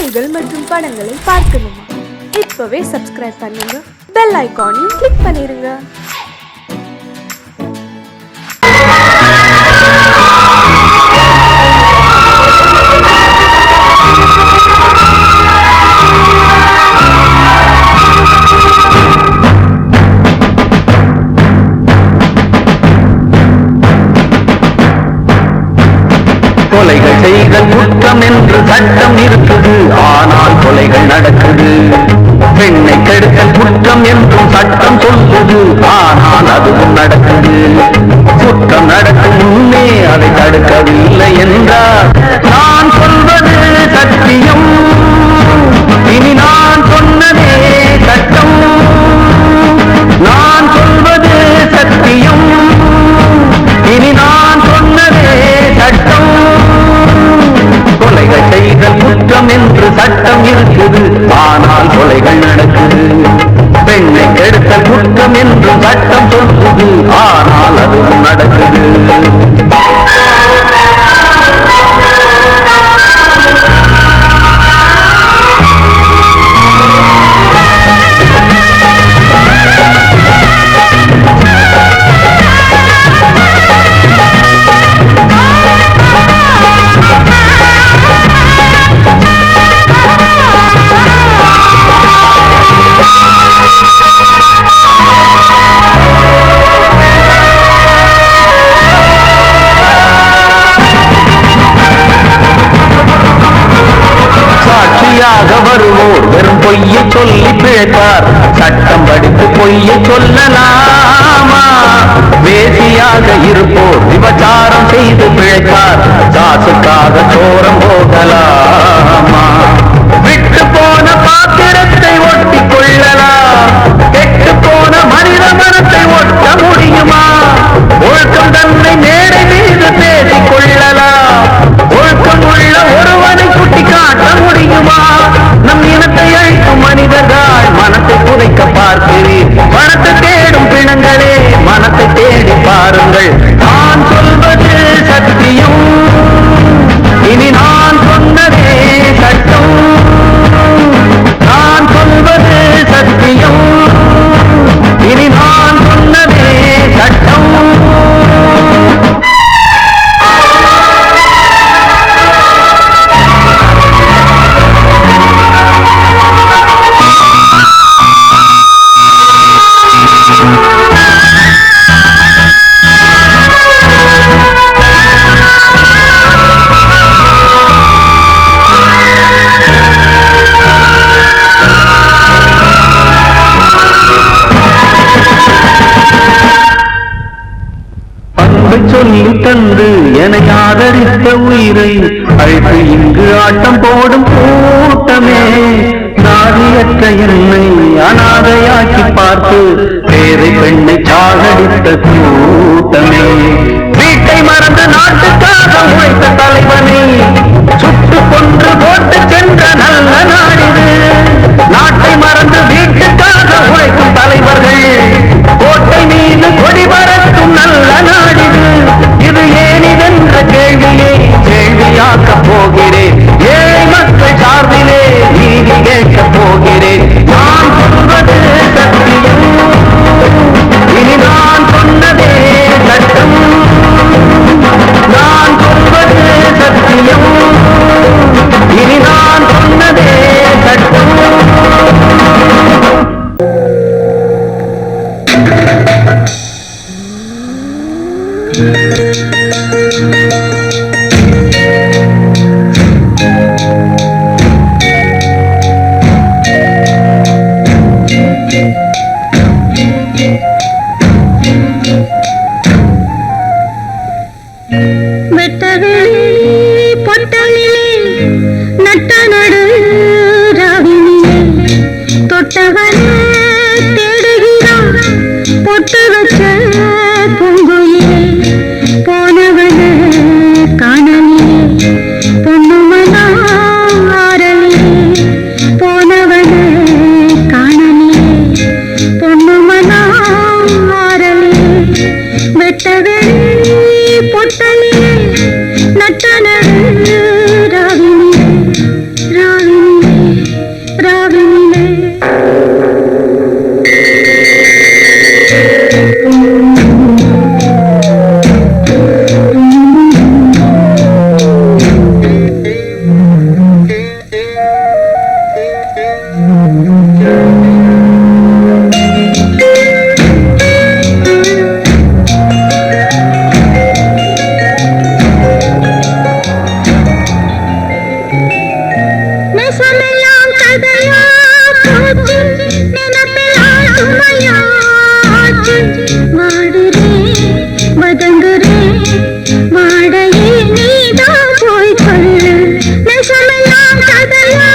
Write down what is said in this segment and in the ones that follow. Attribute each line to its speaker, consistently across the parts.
Speaker 1: செய்திகள் மற்றும் படங்களை பார்க்கணுமா? இப்பவே சப்ஸ்கிரைப் பண்ணுங்க, பெல் ஐகானையும் கிளிக் பண்ணிருங்க.
Speaker 2: கொலைகள் செய்தல் குற்றம் என்று சட்டம் இருக்குது, ஆனால் கொலைகள் நடக்குது. பெண்ணை கெடுத்தல் குற்றம் என்றும் சட்டம் சொல்லுது, ஆனால் அதுவும் நடக்குது. குற்றம் நடக்கும் முன்னே அதை தடுக்கவில்லை என்றால் நான் சொல்வது சத்தியம், இனி நான் சொன்னதே சட்டம். நான் சொல்வது சத்தியம், இனி நான் சொன்னதே சட்டம். கொலைகள் செய்தல் குற்றம் என்று சட்டம் இருக்குது, ஆனால் கொலைகள் நடக்குது. பெண்ணை கெடுத்தல் குற்றம் என்று சட்டம் சொல்லுது, ஆனால் அதுவும் நடக்குது. வருவோர் வெறும் பொய்யை சொல்லி பிழைப்பார், சட்டம் படித்து பொய்யை சொல்லலாமா? வேசியாக இருப்போர் விபச்சாரம் செய்து பிழைப்பார், காசுக்காக சோரம் போகலாமா? விட்டு போன பாத்திரத்தை ஒட்டி கொள்ளலாம், கெட்டு போன மனித மனத்தை ஒட்ட முடியுமா? ஒழுக்கம் தன்னை மேடை மீது பேசிக் கொள்ளலாம், ஒழுக்கம் உள்ள ஒருவனை சுட்டி காட்ட முடியுமா? நம் இனத்தை அழிக்கும் மனிதர்கள் மனத்தை புதைக்க பார்க்கிறீர். மனத்தை தேடும் பிணங்களே, மனத்தை தேடி பாருங்கள். நான் சொல்வது சத்தியம், இனி நான் சொன்னதே சட்டம். நான் சொல்வது சத்தியம், இனி நான் சொன்னதே சட்டம். சொல்லி தந்து என ஆதரித்த உயிரை அழைத்து இங்கு ஆட்டம் போடும் கூட்டமே, நாதியற்ற என்னை அனாதையாக்கி பார்த்து பேரை பெண்ணை சாகடித்த கூட்டமே, வீட்டை மறந்து நாட்டுக்காக உழைத்த தலைவனை சுட்டு கொன்று போட்டு சென்ற நல்ல நாடிது. நாட்டை மறந்து வீட்டுக்காக உழைக்கும் தலைவர்கள் கோட்டை மீது கொடி பறக்கும் நல்ல நாடிது. இது ஏனிதென்ற கேள்வியை கேள்வியாக்கப் போகிறேன். ஏழை
Speaker 3: நெசமெல்லாம் கதையா போச்சு நினைப்பெல்லாம் சுமையாச்சு வாடுறேன் வதங்குறேன் வாடையே நீதான் போய் சொல்லு நெசமெல்லாம் கதையா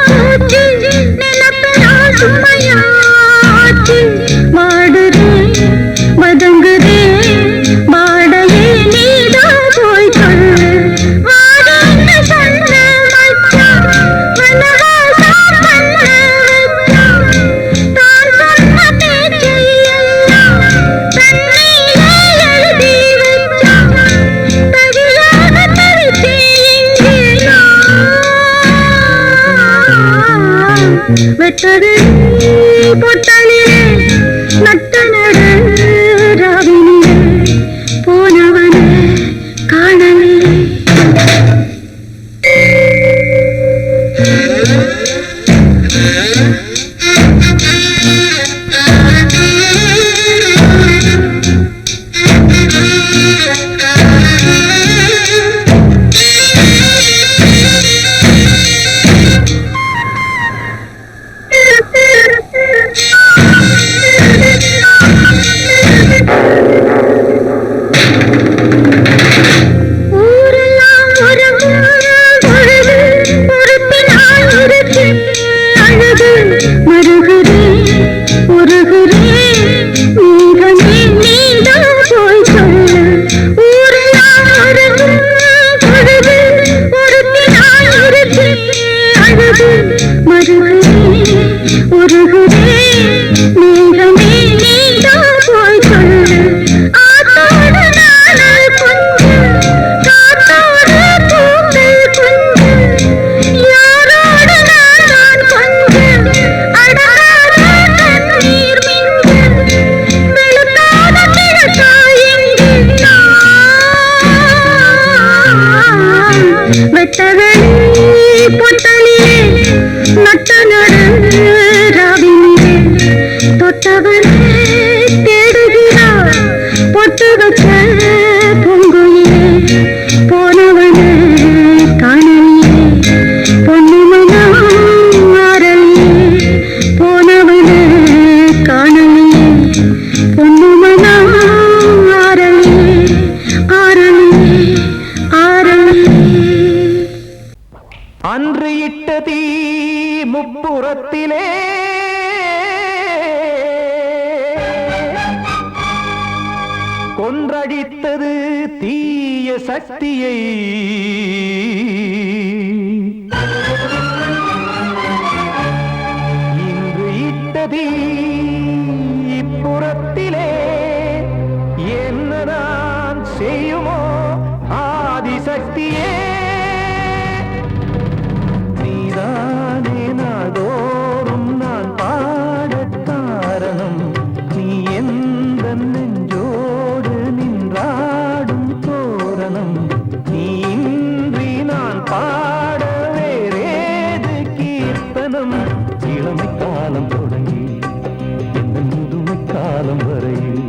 Speaker 3: போச்சு நினைப்பெல்லாம் சுமையாச்சு வாடுறேன் வதங்குறேன் வாடையே நீதான் போய் சொல்லு வாடன்னு சொன்ன மச்சான் வனவாசா பண்ண வச்சான் தான் சொன்ன பேச்சை எல்லாம் தண்ணியிலே எழுதி வச்சான் தவியாக தவித்தேன் இங்கே நான் வெட்டது பொட்டலிலே நட்ட நடு ராவினிலே போனவனே காணவில்லை ஊரெல்லாம் உறங்கும் பொழுது பொறுப்பினால் இருக்கு அழுது மருகுறேன் உருகுறேன் நீகமே நீதான் போய் சொல்லு ஊரெல்லாம் உறங்கும் பொழுது பொறுப்பினால் இருக்கு அழுது மருகுறேன் உருகுறேன் நீகமே நீதான் போய் சொல்லு ஆத்தோடு நாள் கொஞ்சம் காத்தோடு பூக்கள் கொஞ்சம் யாரோடு நான் கொஞ்சம் அடராத கண்ணீர் மிஞ்சம் வெளுக்காத கிழக்காய் எங்கே நான் வெட்டவெளி பொட்டலிலே நட்ட நடு ராவினிலே தொட்டவனே தேடுகிறார் பொட்டு வச்ச பூங்குயிலே போனவனே காணலியே பொன்னுமனா ஆரலியே போனவனே காணலியே பொன்னுமனா ஆரலியே ஆரலியே ஆரலியே
Speaker 2: அன்று இட்ட தீ முப்புறத்திலே கொன்றடித்தது தீய சக்தியை இன்று இட்ட தீ இப்புறத்திலே என்னதான் செய்யுமோ ஆதிசக்தியே நீதானே நாள்தோறும் நான் பாடக் காரணம் நீ எந்த நெஞ்சோடு நின்றாடும் தோரணம் நீ இன்றி நான் பாட வேறேது கீர்த்தனம் இளமை காலம் தொடங்கி எந்த முதுமை காலம் வரையில்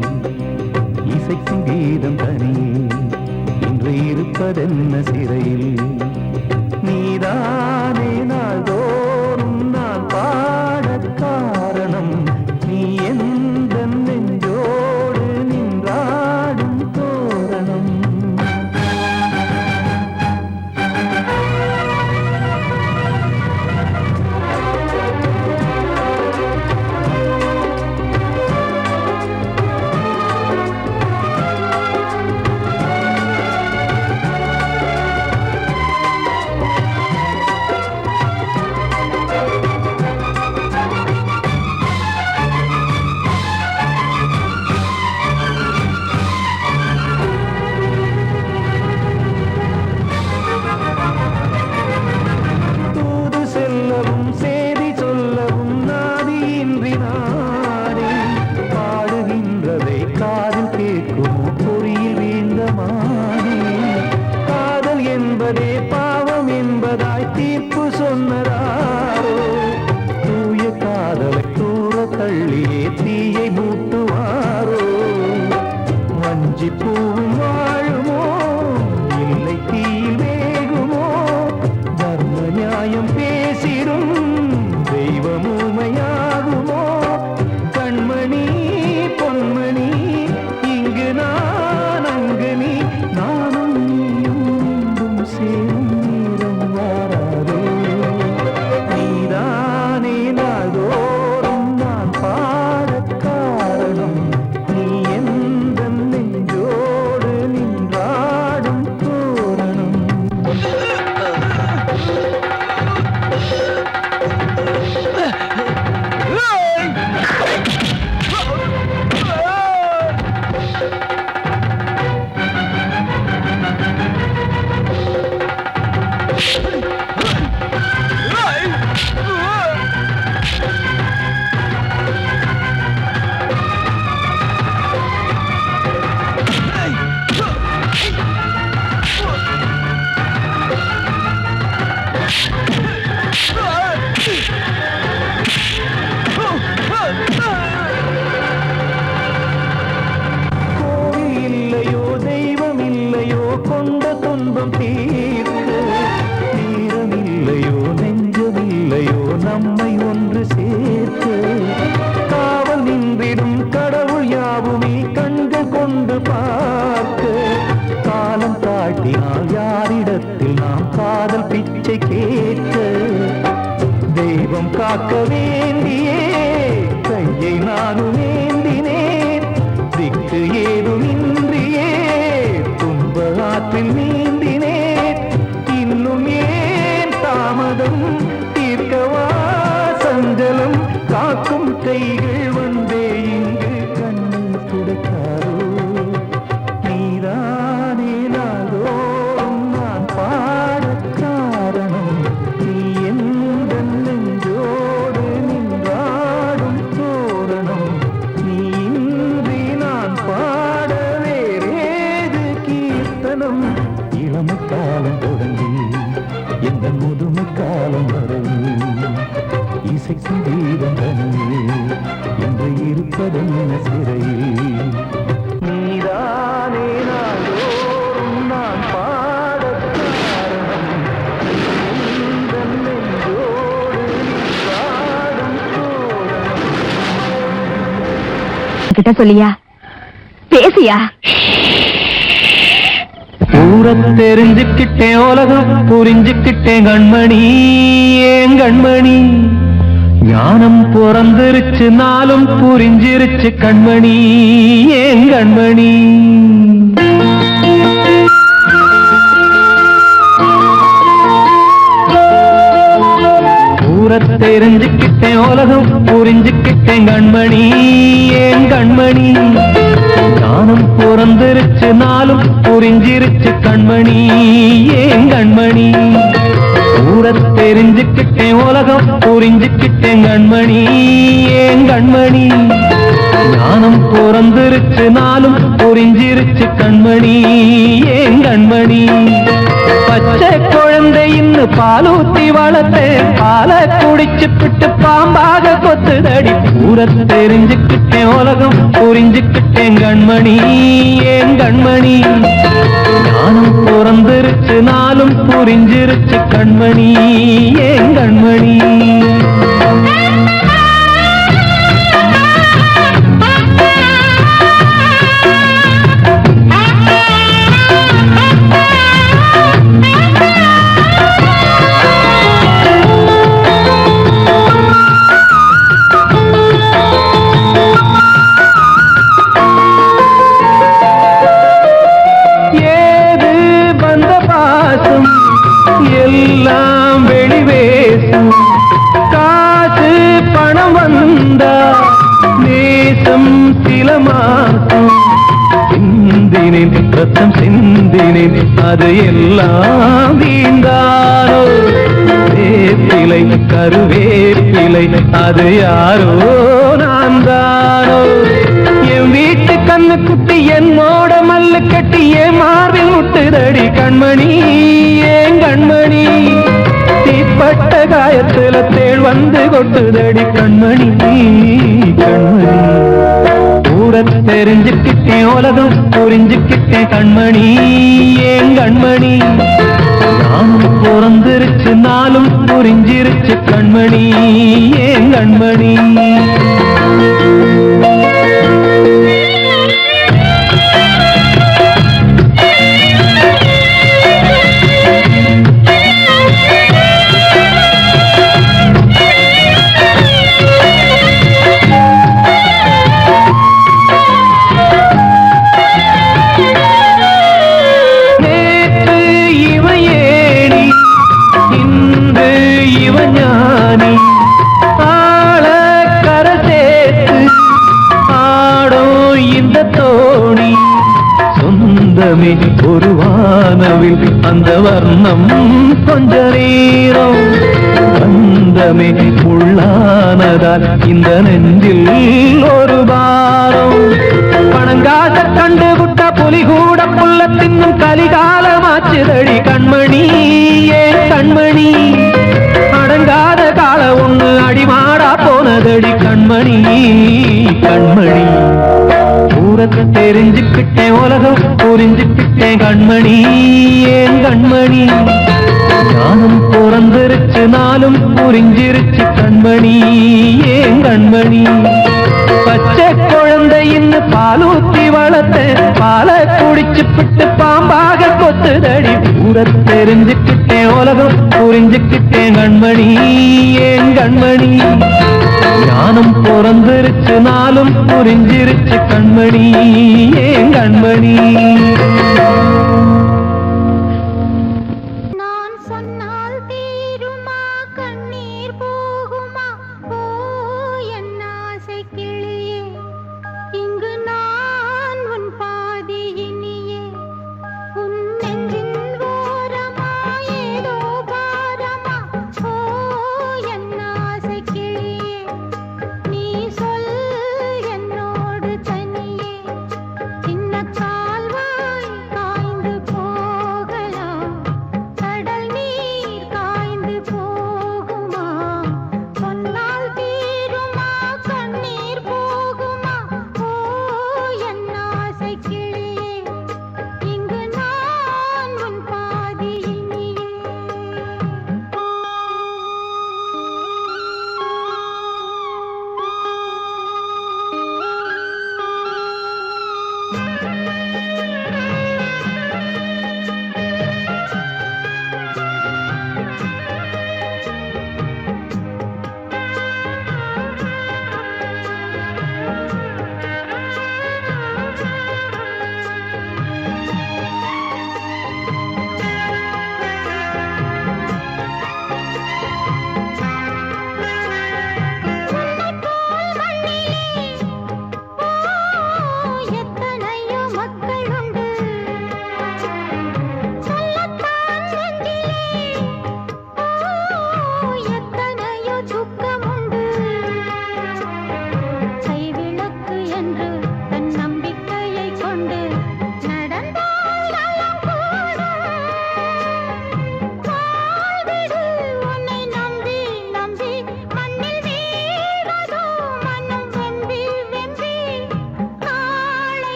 Speaker 2: இசைக்கும் கீதம் தனியே இன்று இருப்பதென்ன சிறையில் நீதானே நாள்தோறும் நான் பாடக் காரணம் நீ எந்த நெஞ்சோடு நின்றாடும் தோரணம் பூவும் வாழுமோ இல்லை தீயில் வேகுமோ தர்ம நியாயம் பேசி தெய்வமூமையாகுமோ கண்மணி பொன்மணி இங்கு நான் அங்கு நீ நானும் நீயும் மீண்டும் சேரும் நேரம் வாராதே நீதானே நாள்தோறும் நான் பாடக் காரணம் நீ எந்த நெஞ்சோடு நின்றாடும் தோரணம் கோவில் இல்லையோ தெய்வம் இல்லையோ கொண்ட துன்பம் தீர்க்க நேரம் இல்லையோ நெஞ்சம் இல்லையோ நம்மை ஒன்று சேர்க்க காவல் நின்றிடும் கடவுள் யாவுமே கண்கள் கொண்டு பார்க்க காலம் தாட்டினால் யாரிடத்தில் நாம் காதல் பிச்சை கேட்க தெய்வம் காக்க வேண்டியே கையை நானும் ஏந்தினேன் திக்கு ஏதுமின்றியே துன்ப ஆற்றில் நீந்தினேன் இன்னும் ஏன் தாமதம் தீர்க்கவா சஞ்சலம் காக்கும் கைகள் வந்தே இங்கு கண்ணீர் துடைக்காரோ நீதானே நாளோறும் நான் பாடக் காரணம் நீ எந்த நெஞ்சோடு நின்றாடும் தோரணம் நீ இன்றி நான் பாட வேறேது கீர்த்தனம் இளமை காலம் தொடங்கி எந்த முதுமை காலம் வரை இசை சங்கீதம் தனியே என்று இருப்பதென்ன சிறையில் நீதானே நாளோறும் நான் பாடக் காரணம் எந்த நெஞ்சோடு நின்றாடும் தோரணம்
Speaker 3: கிட்ட சொல்லியா பேசியா
Speaker 2: ஊரத் தெரிஞ்சுக்கிட்டேன் உலகம் புரிஞ்சுக்கிட்டேன் கண்மணி ஏன் கண்மணி ஞானம் பிறந்திருச்சு நாளும் புரிஞ்சிருச்சு கண்மணி ஏன் கண்மணி ஊரத் தெரிஞ்சுக்கிட்டேன் உலகம் புரிஞ்சுக்கிட்டேன் கண்மணி ஏன் கண்மணி ஞானம் பிறந்திருச்சு நாளும் புரிஞ்சிருச்சு கண்மணி ஏன் கண்மணி ஊரத் தெரிஞ்சுக்கிட்டேன் உலகம் புரிஞ்சுக்கிட்டேன் கண்மணி ஏன் கண்மணி ஞானம் பிறந்திருச்சு நாளும் புரிஞ்சிருச்சு கண்மணி ஏன் கண்மணி பச்சை குழந்தை இன்னும் பாலூத்தி வளர்த்தேன் பாலை குடிச்சு பிட்டு பாம்பாக கொத்துதடி ஊரத் தெரிஞ்சுக்கிட்டேன் உலகம் புரிஞ்சுக்கிட்டேன் கண்மணி ஏன் கண்மணி ஞானம் பிறந்திருச்சு நாளும் புரிஞ்சிருச்சு கண்மணி ஏன் கண்மணி எல்லாம் வெளிவேசும் காசு பணம் வந்தா நேசம் சில மாசம் சிந்தினேன் ரத்தம் சிந்தினேன் அது எல்லாம் வீந்தாரோ வேப்பிலை கருவேப்பிலை அது யாரோ நான் தானோ என் வீட்டு கண்ணு குட்டி என்னோட மல்லு கட்டி என் மார்பில் முட்டுதடி கண்மணி ஏன் கண்மணி தீப்பட்ட காயத்துல தேள் வந்து கொட்டுதடி கண்மணி கண்மணி ஊரத் தெரிஞ்சுக்கிட்டேன் உலகம் புரிஞ்சுக்கிட்டேன் கண்மணி ஏன் கண்மணி நானும் பிறந்திருச்சு நாளும் புரிஞ்சிருச்சு கண்மணி ஏன் கண்மணி ஒரு வானவில் அந்த வர்ணம் கொஞ்ச நேரம் பந்தமே உள்ளானதால் இந்த நெஞ்சில் ஒரு பாரம் பணங்காச கண்டு விட்ட புலி கூட புல்ல தின்னும் கலிகாலமாச்சுதடி கண்மணி ஏன் கண்மணி அடங்காத கால ஒண்ணு அடிமாடா போனதடி கண்மணி கண்மணி ஊரத்தை தெரிஞ்சுக்கிட்டேன் உலகம் புரிஞ்சுக்கிட்டேன் கண்மணி ஏன் கண்மணி ஞானம் பிறந்திருச்சு நாளும் புரிஞ்சிருச்சு கண்மணி ஏன் கண்மணி பச்சை குழந்தையின்னு பாலூத்தி வளர்த்த பாலை குடிச்சு பிட்டு பாம்பாக கொத்துதடி ஊரத்தை தெரிஞ்சுக்கிட்டேன் உலகம் புரிஞ்சுக்கிட்டேன் கண்மணி ஏன் கண்மணி ஞானம் பிறந்திருச்சு நாளும் புரிஞ்சிருச்சு கண்மணி ஏன் கண்மணி
Speaker 4: நான் சொன்னால் தீருமா கண்ணீர் போகுமா ஓ என் ஆசை கிளியே இங்கு நான் உன் பாதி இனியே உன் நெஞ்சின் ஓரமா ஏதோ பாரமா ஓ என் ஆசை கிளியே நீ சொல் என்னோடு தனியே சின்ன கால்வா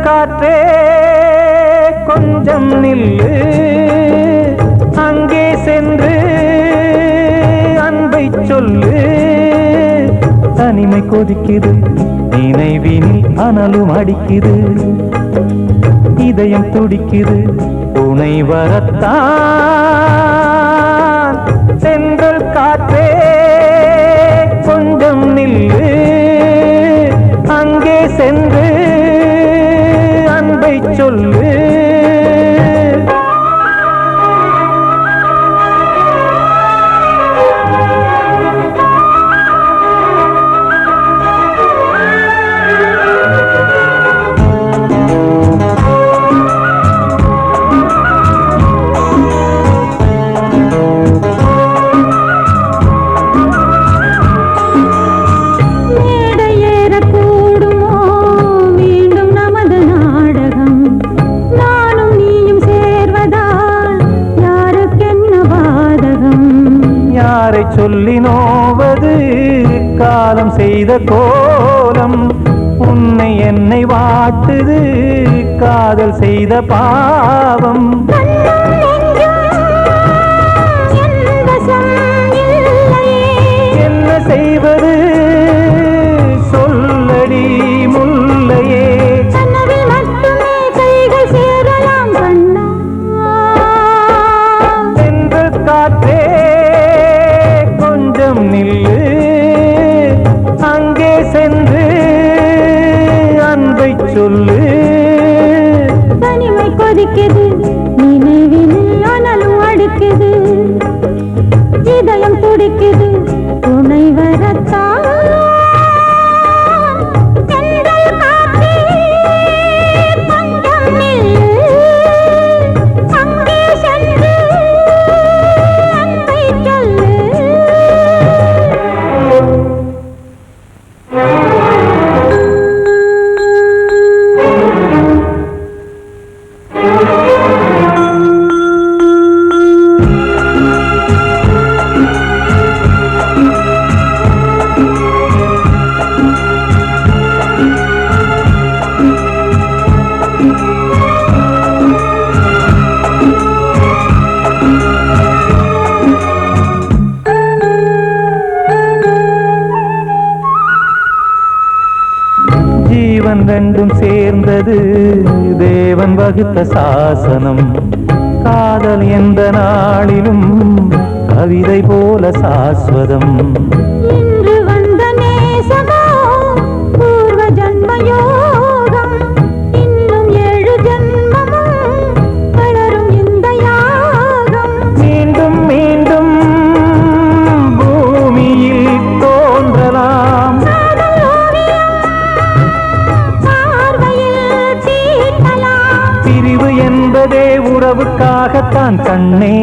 Speaker 2: காற்றே கொஞ்சம் நில்லு, அங்கே சென்று அன்பை சொல்லு. தனிமை கொதிக்குது, நினைவினில் அனலும் அடிக்குது, இதயம் துடிக்குது, துணை வரத்தான். சென்றல் காற்றே கொஞ்சம் நில்லு, அங்கே சென்று அன்பை சொல்லு. சொல்லி நோவது காலம் செய்த கோலம், உன்னை என்னை வாட்டுது காதல் செய்த பாவம். என்ன செய்வது சொல்லடி முல்லையே, சென்ற காற்றே நில்லு, அங்கே சென்று அன்பை சொல்லு.
Speaker 4: தனிமை கொதிக்குது, நினைவினில் அனலும் அடிக்குது, இதயம் துடிக்குது, துணை வரத்தான்.
Speaker 2: ரெண்டும் சேர்ந்தது தேவன் வகுத்த சாசனம். காதல் எந்த நாளிலும் கவிதை போல சாஸ்வதம்.
Speaker 4: இன்று வந்த நேசமோ பூர்வ ஜன்ம யோகம், இன்னும் 7 ஜன்மமும் வளரும் இந்த யாகம்.
Speaker 2: மீண்டும் மீண்டும் பூமியில் தோன்றலாம், பிரிவு என்பதே உறவுக்காகத்தான் கண்ணே.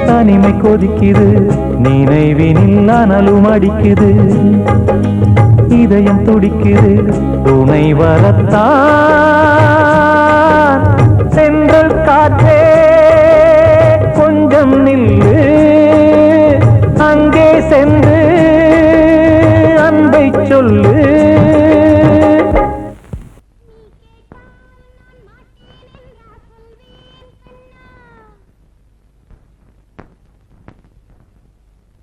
Speaker 2: தனிமை கொதிக்குது, நினைவினில் அனலும் அடிக்குது, இதயம் துடிக்குது, துணை வரத்தான். சென்றல் காற்றே கொஞ்சம் நில்லு, அங்கே சென்று அன்பை சொல்லு.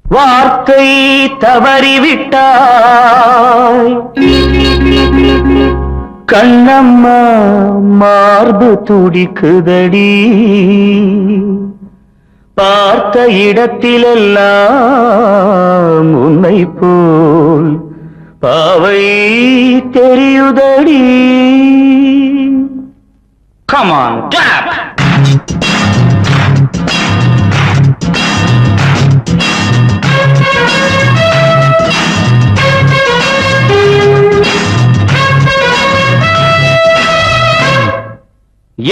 Speaker 2: வார்த்தை தவறிவிட்டாய் கண்ணம்மா, மார்பு துடிக்குதடி, பார்த்த இடத்திலெல்லாம் உன்னை போல் பாவை தெரியுதடி. Come on, clap!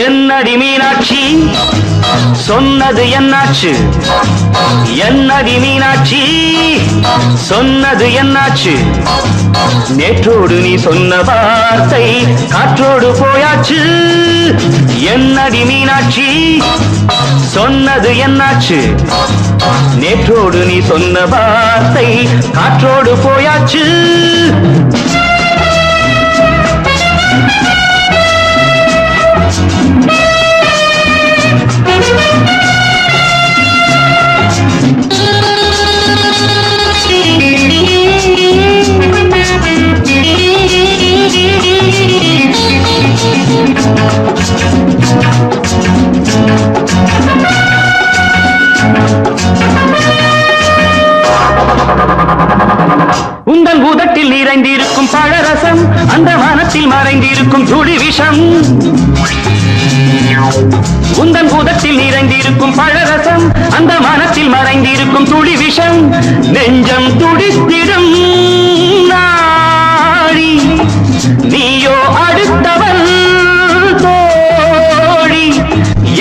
Speaker 2: என்னடி மீனாட்சி சொன்னது என்னாச்சு? என்னடி மீனாட்சி சொன்னது என்னாச்சு? நேற்றோடு நீ சொன்ன வார்த்தை காற்றோடு போயாச்சு. என்னடி மீனாட்சி சொன்னது என்னாச்சு? நேற்றோடு நீ சொன்ன வார்த்தை காற்றோடு போயாச்சு. உந்தன் உதட்டில் நிறைந்திருக்கும் பழரசம் அந்த வானத்தில் மறைந்திருக்கும் துளி விஷம். உந்தன் உதட்டில் நிறைந்திருக்கும் பழரசம் அந்த வானத்தில் மறைந்திருக்கும் துளி விஷம். நெஞ்சம் துடித்திடும் நாடி நீயோ அடுத்தவன் தோழி.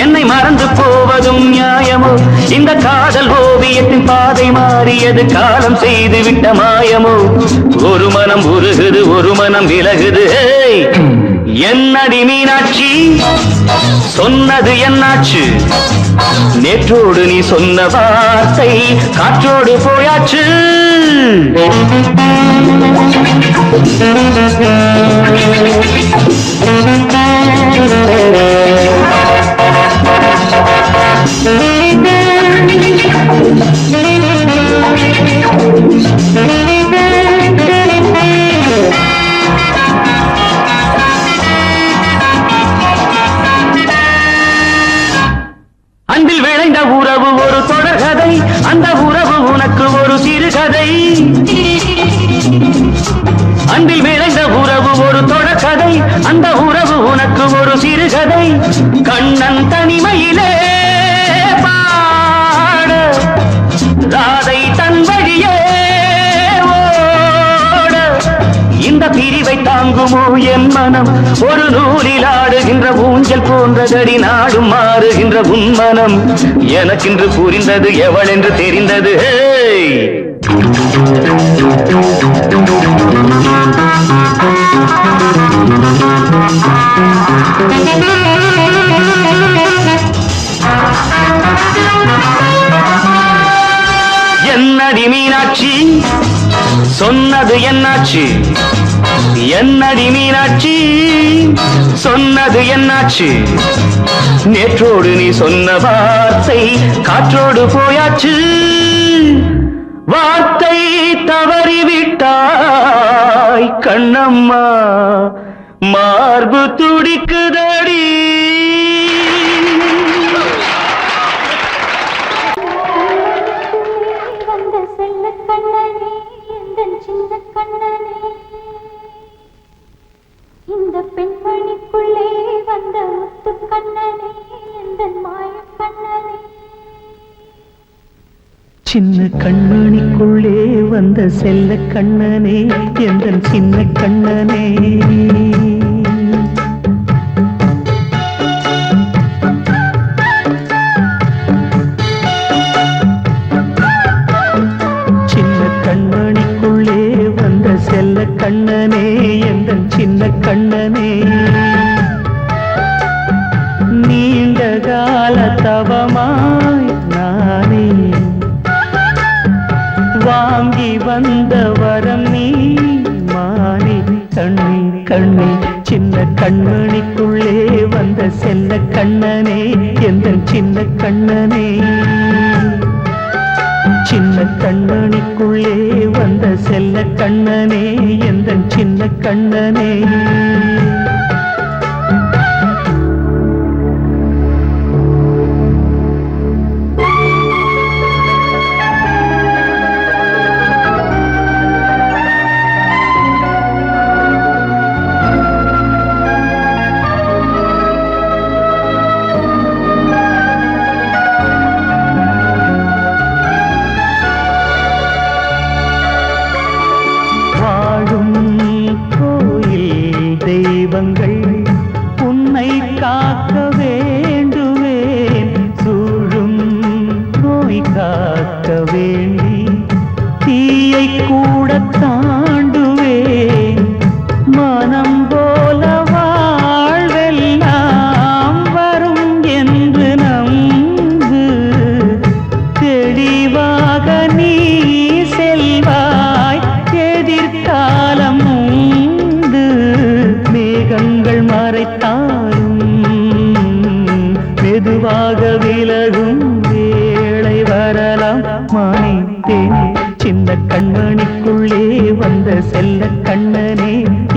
Speaker 2: என்னை மறந்து போவதும் நியாயமோ? இந்த காதல் ஓவியத்தின் பாதை மாறியது காலம் செய்து விட்ட மாயமோ? ஒரு மனம் உருகுது ஒரு மனம் விலகுது. என்னடி மீனாட்சி சொன்னது என்னாச்சு? நேற்றோடு நீ சொன்ன வார்த்தை காற்றோடு போயாச்சு. அன்பில் விளைந்த உறவு ஒரு தொடர்கதை, அந்த உறவு உனக்கு ஒரு சிறுகதை. அன்பில் விளைந்த உறவு ஒரு தொடர்கதை, அந்த உறவு உனக்கு ஒரு சிறுகதை. கண்ணன் தனிமையிலே பாட ராதை தன் வழியே ஓட. இந்த பிரிவை தாங்குமோ என் மனம்? ஒரு நூலில் ஆடுகின்ற ஊஞ்சல் போன்றதடி நாடும் மாறுகின்ற உன்மனம். எனக்கென்று புரிந்தது எவள் என்று தெரிந்தது. என்னடி மீனாட்சி சொன்னது என்னாச்சு? என்னடி மீனாட்சி சொன்னது என்னாச்சு? நேற்றோடு நீ சொன்ன வார்த்தை காற்றோடு போயாச்சு. வார்த்தை தவறிவிட்டாய் கண்ணம்மா, மார்பு துடிக்குதடி.
Speaker 4: வந்த செல்ல கண்ணனே எந்தன் சின்ன கண்ணனே, இந்த பெண்மணிக்குள்ளே வந்த முத்து கண்ணனே எந்தன் மாய கண்ணனே.
Speaker 2: சின்ன கண்மணிக்குள்ளே வந்த செல்ல கண்ணனே எந்தன் சின்ன கண்ணனே. சின்ன கண்மணிக்குள்ளே வந்த செல்ல கண்ணனே எந்தன் சின்ன கண்ணனே. நீண்ட கால தவமாய் நானே வாங்கி வந்த வரம் நீ மானே. கண்ணே கண்ணே சின்ன கண்மணிக்குள்ளே வந்த செல்ல கண்ணனே எந்தன் சின்ன கண்ணனே. சின்ன கண்மணிக்குள்ளே வந்த செல்ல கண்ணனே எந்தன் சின்ன கண்ணனே.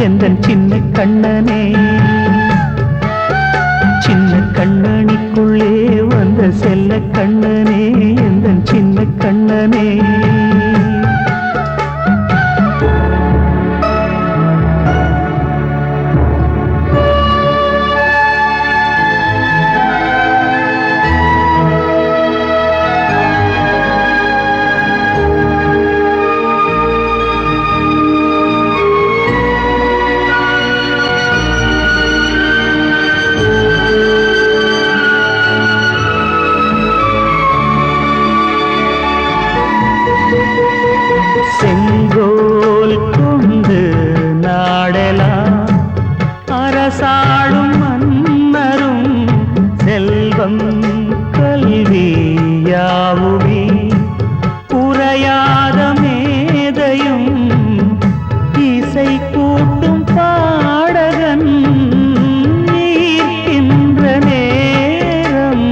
Speaker 2: எந்தன் சின்ன கண்ணனே சின்ன கண்ணனிக்குள்ளே வந்த செல்ல கண்ணனே எந்தன் சின்ன கண்ணனே செங்கோல் கொண்டு நாடலாம் அரசாளும் மன்னரும் செல்வம் கல்வியாவுமே குறையாத மேதையும் இசை கூட்டும் பாடகன் ஈர்க்கின்ற நேரம்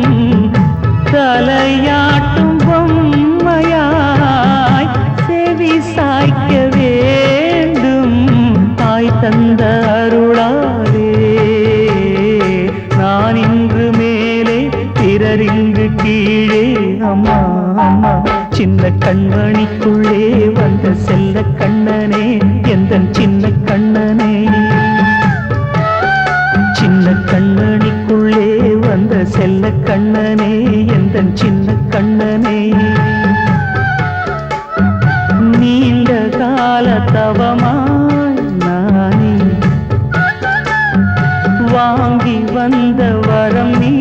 Speaker 2: தலையாட்டும் பொம்மையாய் செவி சாய்க்க வேண்டும் தாய் தந்த அருளாலே நான் இன்று மேலே பிறரிங்கு கீழே அம்மா அம்மா சின்ன கண்மணிக்குள்ளே வந்த செல்ல கண்ணனே எந்தன் சின்ன கண்ணனே சின்ன கண்ணனிக்குள்ளே வந்த செல்ல கண்ணனே எந்தன் சின்ன கண்ணனே நீண்ட கால தவமாய் நானே வாங்கி வந்த வரம் நீ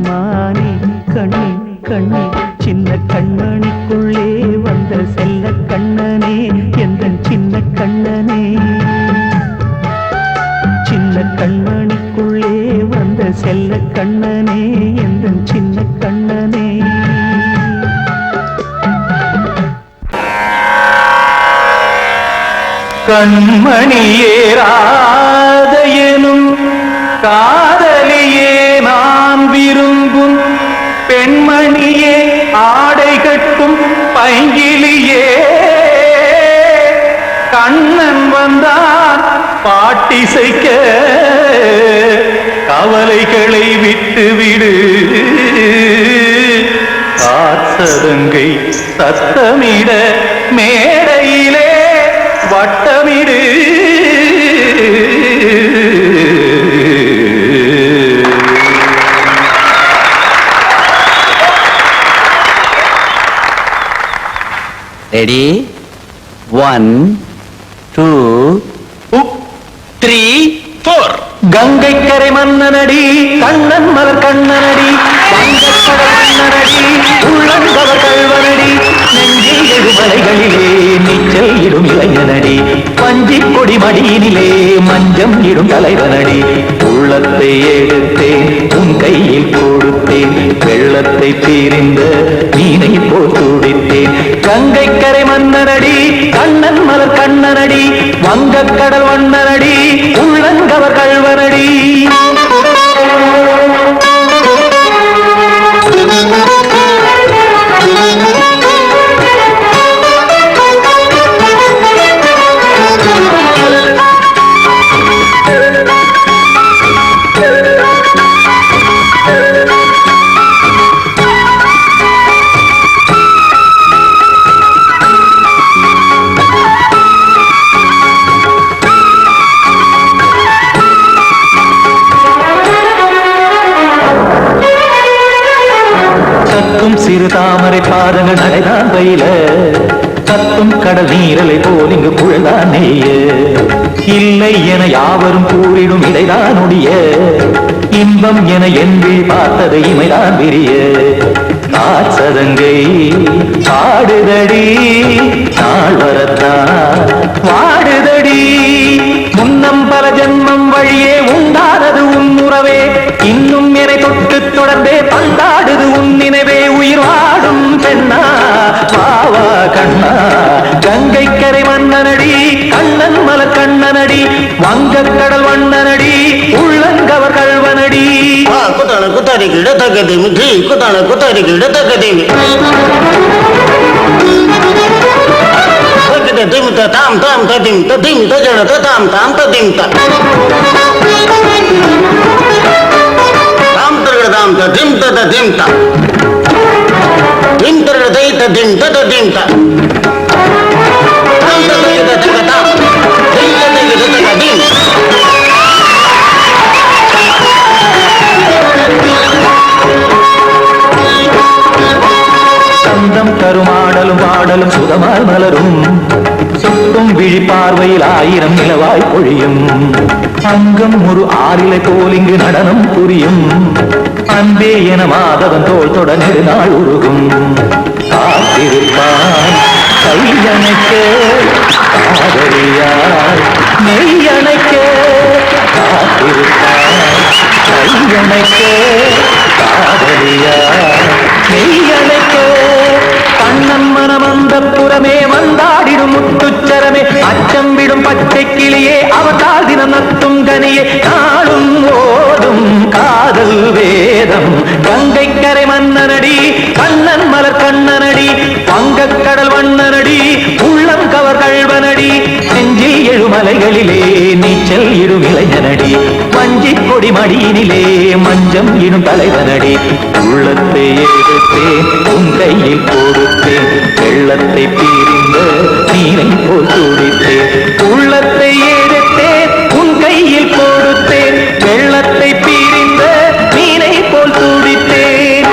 Speaker 2: மானே கண்ணே கண்ணே சின்ன கண்ணனிக்குள்ளே வந்த செல்ல கண்ணனே எந்தன் சின்ன கண்ணனே சின்ன கண்ணனிக்குள்ளே வந்த செல்ல கண்ணனே எந்தன் சின்ன கண்ணனே கண்மணியேராத எனும் காதலியே நான் விரும்பும் பெண்மணியே ஆடை கட்டும் பைங்கிலியே கண்ணன் வந்தான் பாட்டிசைக்க கவலைகளை விட்டுவிடு காசதங்கை சத்தமிட மேடையிலே வட்டமிடு
Speaker 5: ரெடி 1 2 3 4
Speaker 2: கங்கை கரை மன்னனடி கண்ணன் மலர் கண்ணனடி வங்கக்கடல் மன்னனடி உள்ளங்கவர் கல்வனடி நெஞ்சில் எழுமலைகளிலே நீச்சல் இடும் இளைஞனடி பஞ்சி கொடி மடியினிலே மஞ்சம் இடும் தலைவனடி உள்ளத்தை எடுத்தேன் உன் கையில் கொடுத்தேன் வெள்ளத்தை தீரிந்த மீனை போல் துடித்தேன் கங்கை கரை மன்னனடி கண்ணன் மலர் கண்ணனடி வங்கக்கடல் வண்ணனடி உள்ளங்கவர் கல்வனடி சிறு தாமரை பாதங்கள் நடைதான் பயில கத்தும் கடல் நீரலை போல் இங்கு புழதான் நெய்ய இல்லை என யாவரும் கூறிடும் இடைதான் ஒடிய இன்பம் என என்று பார்த்தது இமைதான் விரிய காசதங்கை பாடுதடி நாள் வரத்தான் வாடுதடி முன்னம் பல ஜென்மம் வழியே உண்டானது உன் உறவே இன்னும் என்னை தொட்டு தொடர்ந்தே பந்தாடுது உன் நினைவே உயிர் வாடும் பெண்ணா வாவா கண்ணா கங்கை கரை மன்னனடி கண்ணன் மலர் கண்ணனடி வங்கக்கடல் வண்ணனடி உள்ளங்கவர் கல்வனடி
Speaker 6: குத்தான குத்தாரி கிட தக்கதேவி ஜி குத்தான குத்தாரி கிட தக்கதேவி ta tam tam ta dim ta jada ta tam tam ta dim ta tam targa tam ta dim ta dim ta dim targa dai ta dim ta dim ta tam ta dai ta tam dim ta dai ta dim
Speaker 2: சந்தம் கருமாடலும் பாடலும் சுதமாய் மலரும் சுற்றும் விழி பார்வையில் 1000 நிலவாய் பொழியும் அங்கம் ஒரு ஆறிலை போல் இங்கு நடனம் புரியும் அன்பே என மாதவன் தோள் தொட நெடுநாள் உருகும் காத்திருப்பான் கையணைக்க காதலியார் மெய்யணைக்க காத்திருப்பான் கையணைக்க காதலியார் மெய்யணைக்க கண்ணன் மனமந்த புறமே வந்தாடிடும் முத்துச்சரமே அச்சம் விடும் பச்சை கிளியே அவதால் தினம் நத்தும் கனியே நாளும் ஓடும் காதல் வேதம் கங்கை கரை மன்னனடி கண்ணன் மலர் கண்ணனடி வங்கக் கடல் வண்ணனடி உள்ளம் கவர் கழ்வனடி நெஞ்சில் எழுமலைகளிலே நீச்சல் இடும் இளைஞனடி வஞ்சிக் கொடி மடியினிலே மஞ்சம் இடும் தலைவனடி உள்ளத்தை எடுத்தேன் உன் கையில் கொடுத்தேன் வெள்ளத்தை பிரிந்த நீரை போல் துடித்தேன் உள்ளத்தை எடுத்தேன் உன் கையில் கொடுத்தேன் வெள்ளத்தை பிரிந்த நீரை போல் துடித்தேன்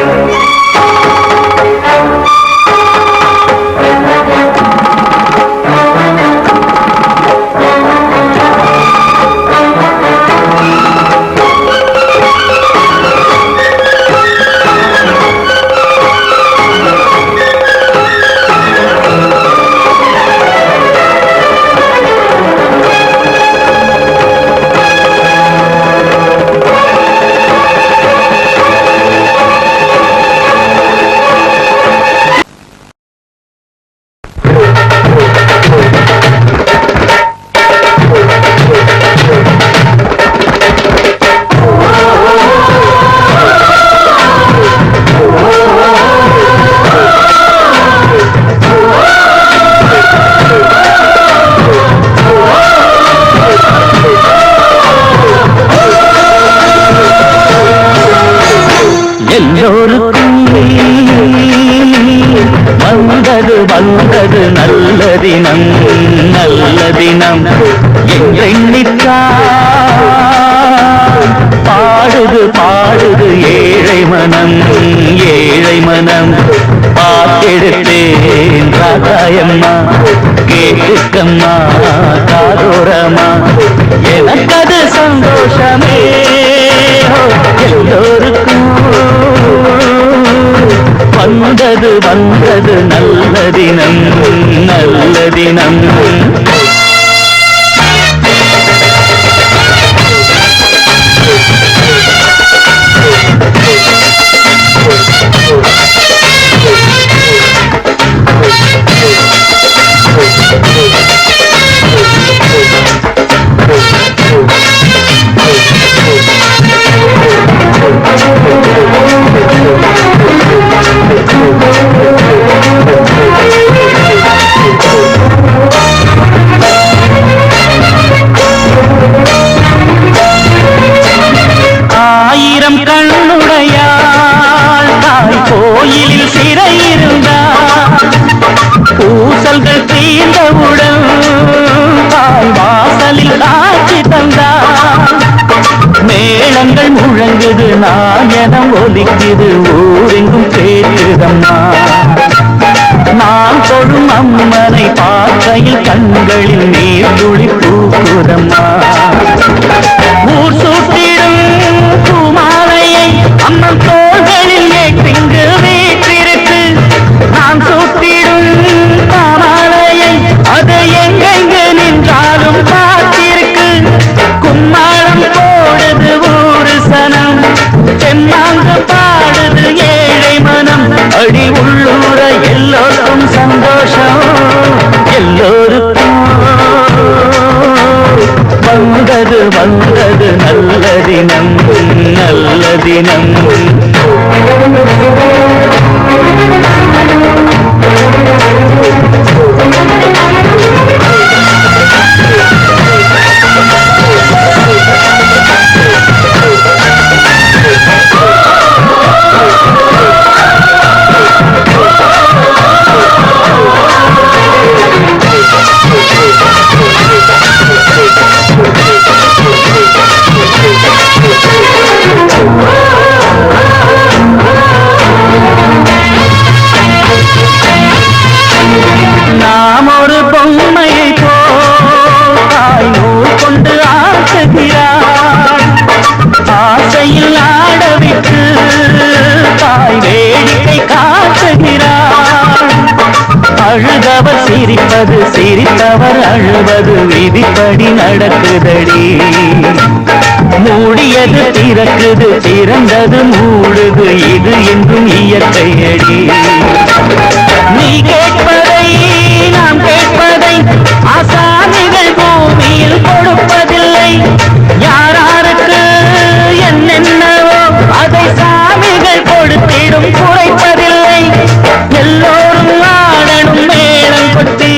Speaker 2: வந்தது நல்ல தினம் நல்ல தினம் பாடுது பாடுது ஏழை மனம் பாட்டெடுத்தேன் ராதாயம்மா கேட்டுக்கம்மா காதோரமா எனக்கது சந்தோஷமே எல்லோருக்கும் வந்தது நல்ல தினம் நல்ல தினம் முழங்குது நாயனம் ஒலிக்குது ஊரெங்கும் கேட்குதம்மா நான் தொழும் அம்மனை பார்க்கையில் கண்களில் நீர் துளி பூக்குதம்மா ஊர் சூட்டிடும் பூமாலையை அம்மன் தோள்களில் ஏற்றிங்கு வீற்றிருக்கு நான் சூட்டிடும் பாமாலையை அது எங்கெங்கு நின்றாலும் பார்த்திருக்கு கும்மாளம் போடுது ஊரு சனம் தென்னாங்க பாடுது ஏழை மனம் அடி உள்ளூர எல்லோருக்கும் சந்தோஷம் எல்லோருக்கும் வந்தது நல்ல தினம் நல்ல தினம் சிரிப்பது சிரித்தவர் அழுவது விதிப்படி நடக்குதடி. மூடியது திறக்குது திறந்தது மூடுது இது என்றும் இயற்கையடி. நீ கேட்பதை நாம் கேட்பதை ஆசாமிகள் பூமியில் கொடுப்பதில்லை. யாராருக்கு என்னென்னவோ அதை சாமிகள் கொடுத்திடும் குறைப்பதில்லை. எல்லோரும் ஆடணும் மேளம் கொட்டி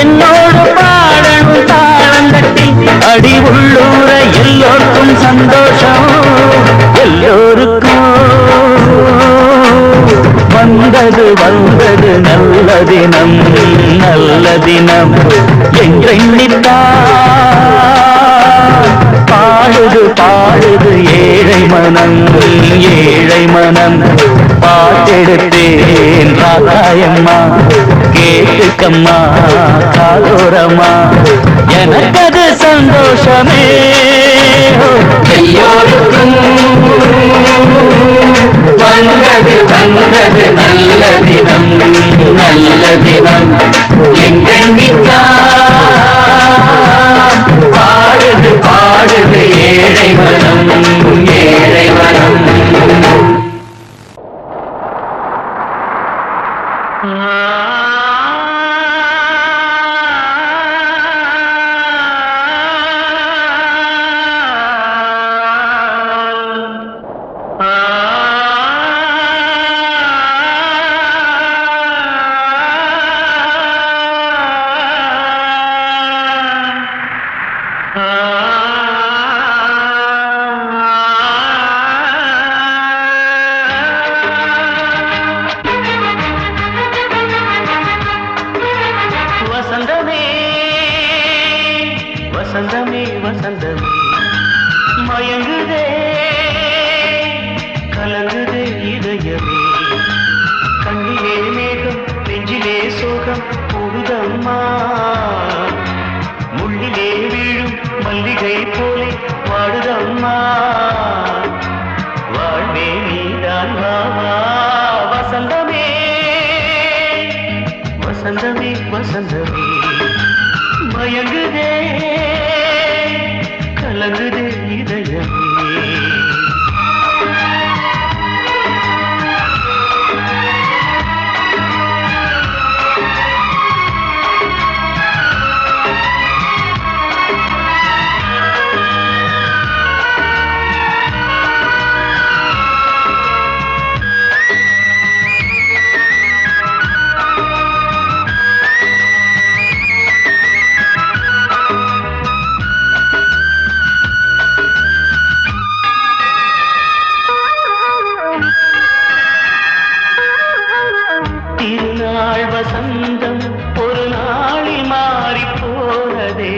Speaker 2: என்னோடு பாடணும் தாளம் தட்டி. அடி உள்ளூர எல்லோருக்கும் சந்தோஷம் எல்லோருக்கும் வந்தது வந்தது நல்ல தினம் நல்ல தினம் என்றெண்ணித்தான் பாடுது பாடுது ஏழை மனம் ஏழை மனம். பாட்டெடுத்தேன் ராதாயம்மா கேட்டுக்கம்மா காதோரம்மா எனக்கது சந்தோஷமே. எல்லோருக்கும் வந்தது வந்தது நல்ல தினம் நல்ல தினம் எங்கெண்ணித்தான் பாடுது பாடுது ஏழை மனம் ஏழை மனம். வசந்தமே வசந்தமே வசந்தமே மயங்குதே கலங்குதே இதயமே. கண்ணிலே மேகம் நெஞ்சிலே சோகம் கூடுதம்மா. முள்ளிலே வீழும் மல்லிகை போலே வாடுதம்மா. வாழ்வே நீதான் வாவா. வசந்தமே வசந்தமே வசந்தமே மயங்குதே கலங்குதே இதயமே. திருநாள் வசந்தம் ஒரு நாளில் மாறி போனதே.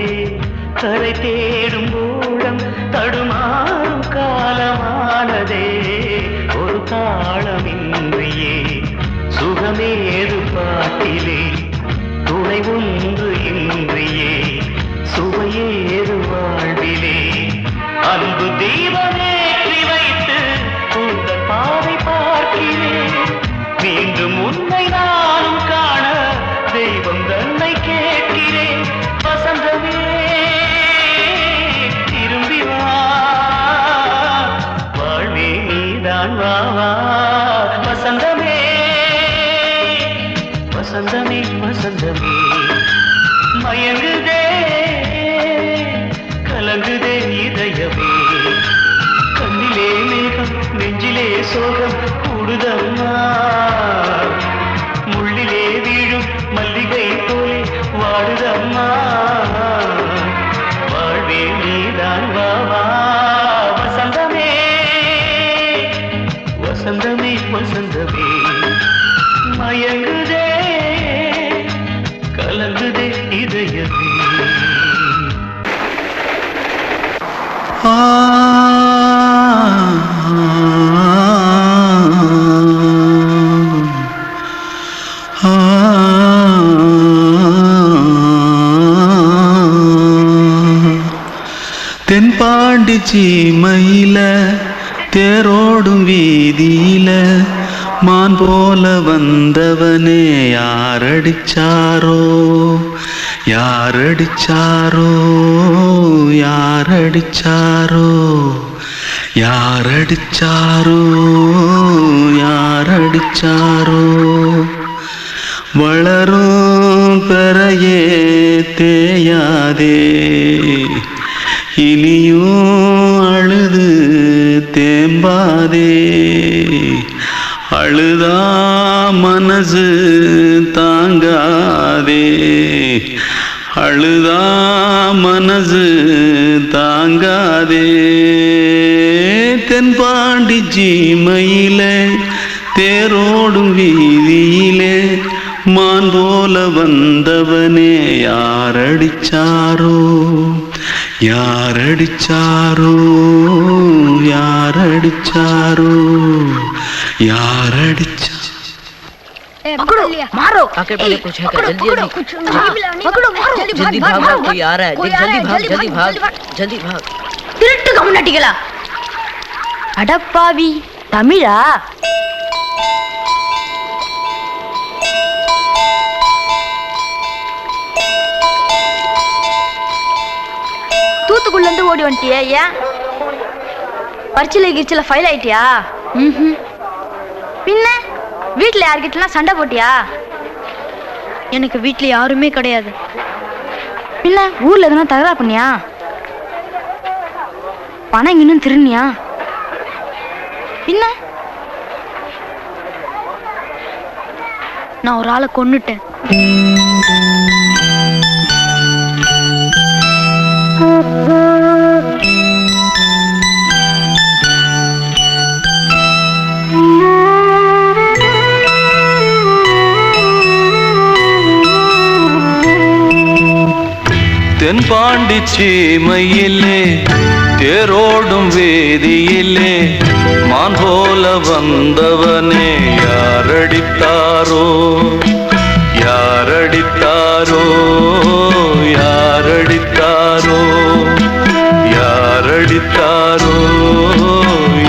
Speaker 2: கரை தேடும் ஊழம் தடுமாறும் காலமானதே. ஒரு தாளமின்றியே சுகமேது பாட்டிலே துணை ஒன்று இன்றியே சுவையேது வாழ்விலே. அன்பு தீபமேற்றி வைத்து உங்கள் பாதை பார்க்கிறேன். மீண்டும் உன்னை நானும் காண தெய்வம் தன்னை கேட்கிறேன். வசந்தமே திரும்பி வா வாழ்வே நீதான் வா. வசந்தமே வசந்தமே வசந்தமே மயங்குதே கலங்குதே இதயமே. கண்ணிலே மேகம் நெஞ்சிலே சோகம் கூடுதம்மா. முள்ளிலே வீழும் மல்லிகை போலே வாடுதம்மா. வாழ்வே நீதான் வாவா. வசந்தமே வசந்தமே வசந்தமே மயங்குதே கலங்குதே இதயமே.
Speaker 7: தென்பாண்டி சீமையில தேரோடும் வீதியில மான் போல வந்தவனே யாரடிச்சாரோ யாரடிச்சாரோ யாரடிச்சாரோ யாரடிச்சாரோ யாரடிச்சாரோ வளரும் பெறையே தேயாதே இனியும் அழுது தேம்பாதே அழுதா மனசு தாங்காதே அழுதா மனசு தாங்காதே தென்பாண்டி சீமையிலே தேரோடும் வீதியிலே மான் போல வந்தவனே யாரடிச்சாரோ யாரடிச்சாரோ யாரடிச்சாரோ யாரடிச்சா
Speaker 3: मारो
Speaker 8: आके पहले कुछ है क्या? जल्दी जल्दी जल्दी भाग कोई आ रहा है जल्दी भाग जल्दी भाग
Speaker 3: திருட்டு கம்யூனிட்டிகளா அடப்பாவி தமிழா தூத்துக்குள்ள இருந்து ஓடி வந்துட்டியா ஏன் பரிச்சையில கிரிச்சில ஃபைல் ஆயிட்டியா பின்ன வீட்டுல யார்கிட்டலாம் சண்டை போட்டியா எனக்கு வீட்டுல யாருமே கிடையாது பின்ன ஊர்ல எதுனா தகராறு பண்ணியா பணம் இன்னும் திருநியா பின்ன நான் ஒரு ஆளை கொன்னுட்டேன்
Speaker 7: தென்பாண்டி சீமையிலே தேரோடும் வேதியிலே மான் போல வந்தவனே யாரடித்தாரோ யாரடித்தாரோ யாரடித்தாரோ யாரடித்தாரோ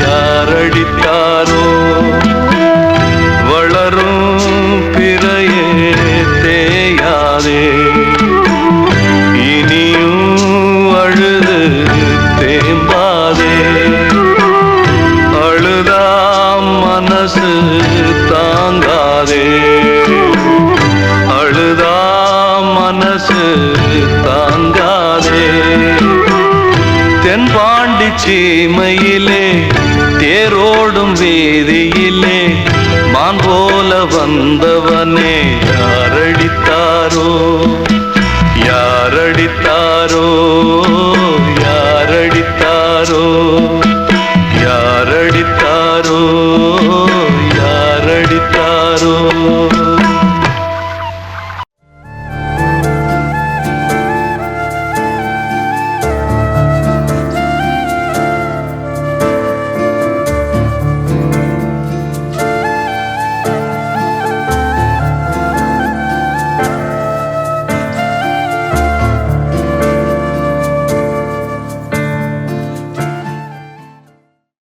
Speaker 7: யாரடித்தாரோ வளரும் பிறையே தேயாதே அழுது தேம்பாதே அழுதா மனசு தாங்காதே அழுதா மனசு தாங்காதே தென்பாண்டி சீமையிலே தேரோடும் வீதியிலே மான் போல வந்தவனே யாரடித்தாரோ யாரடித்தாரோ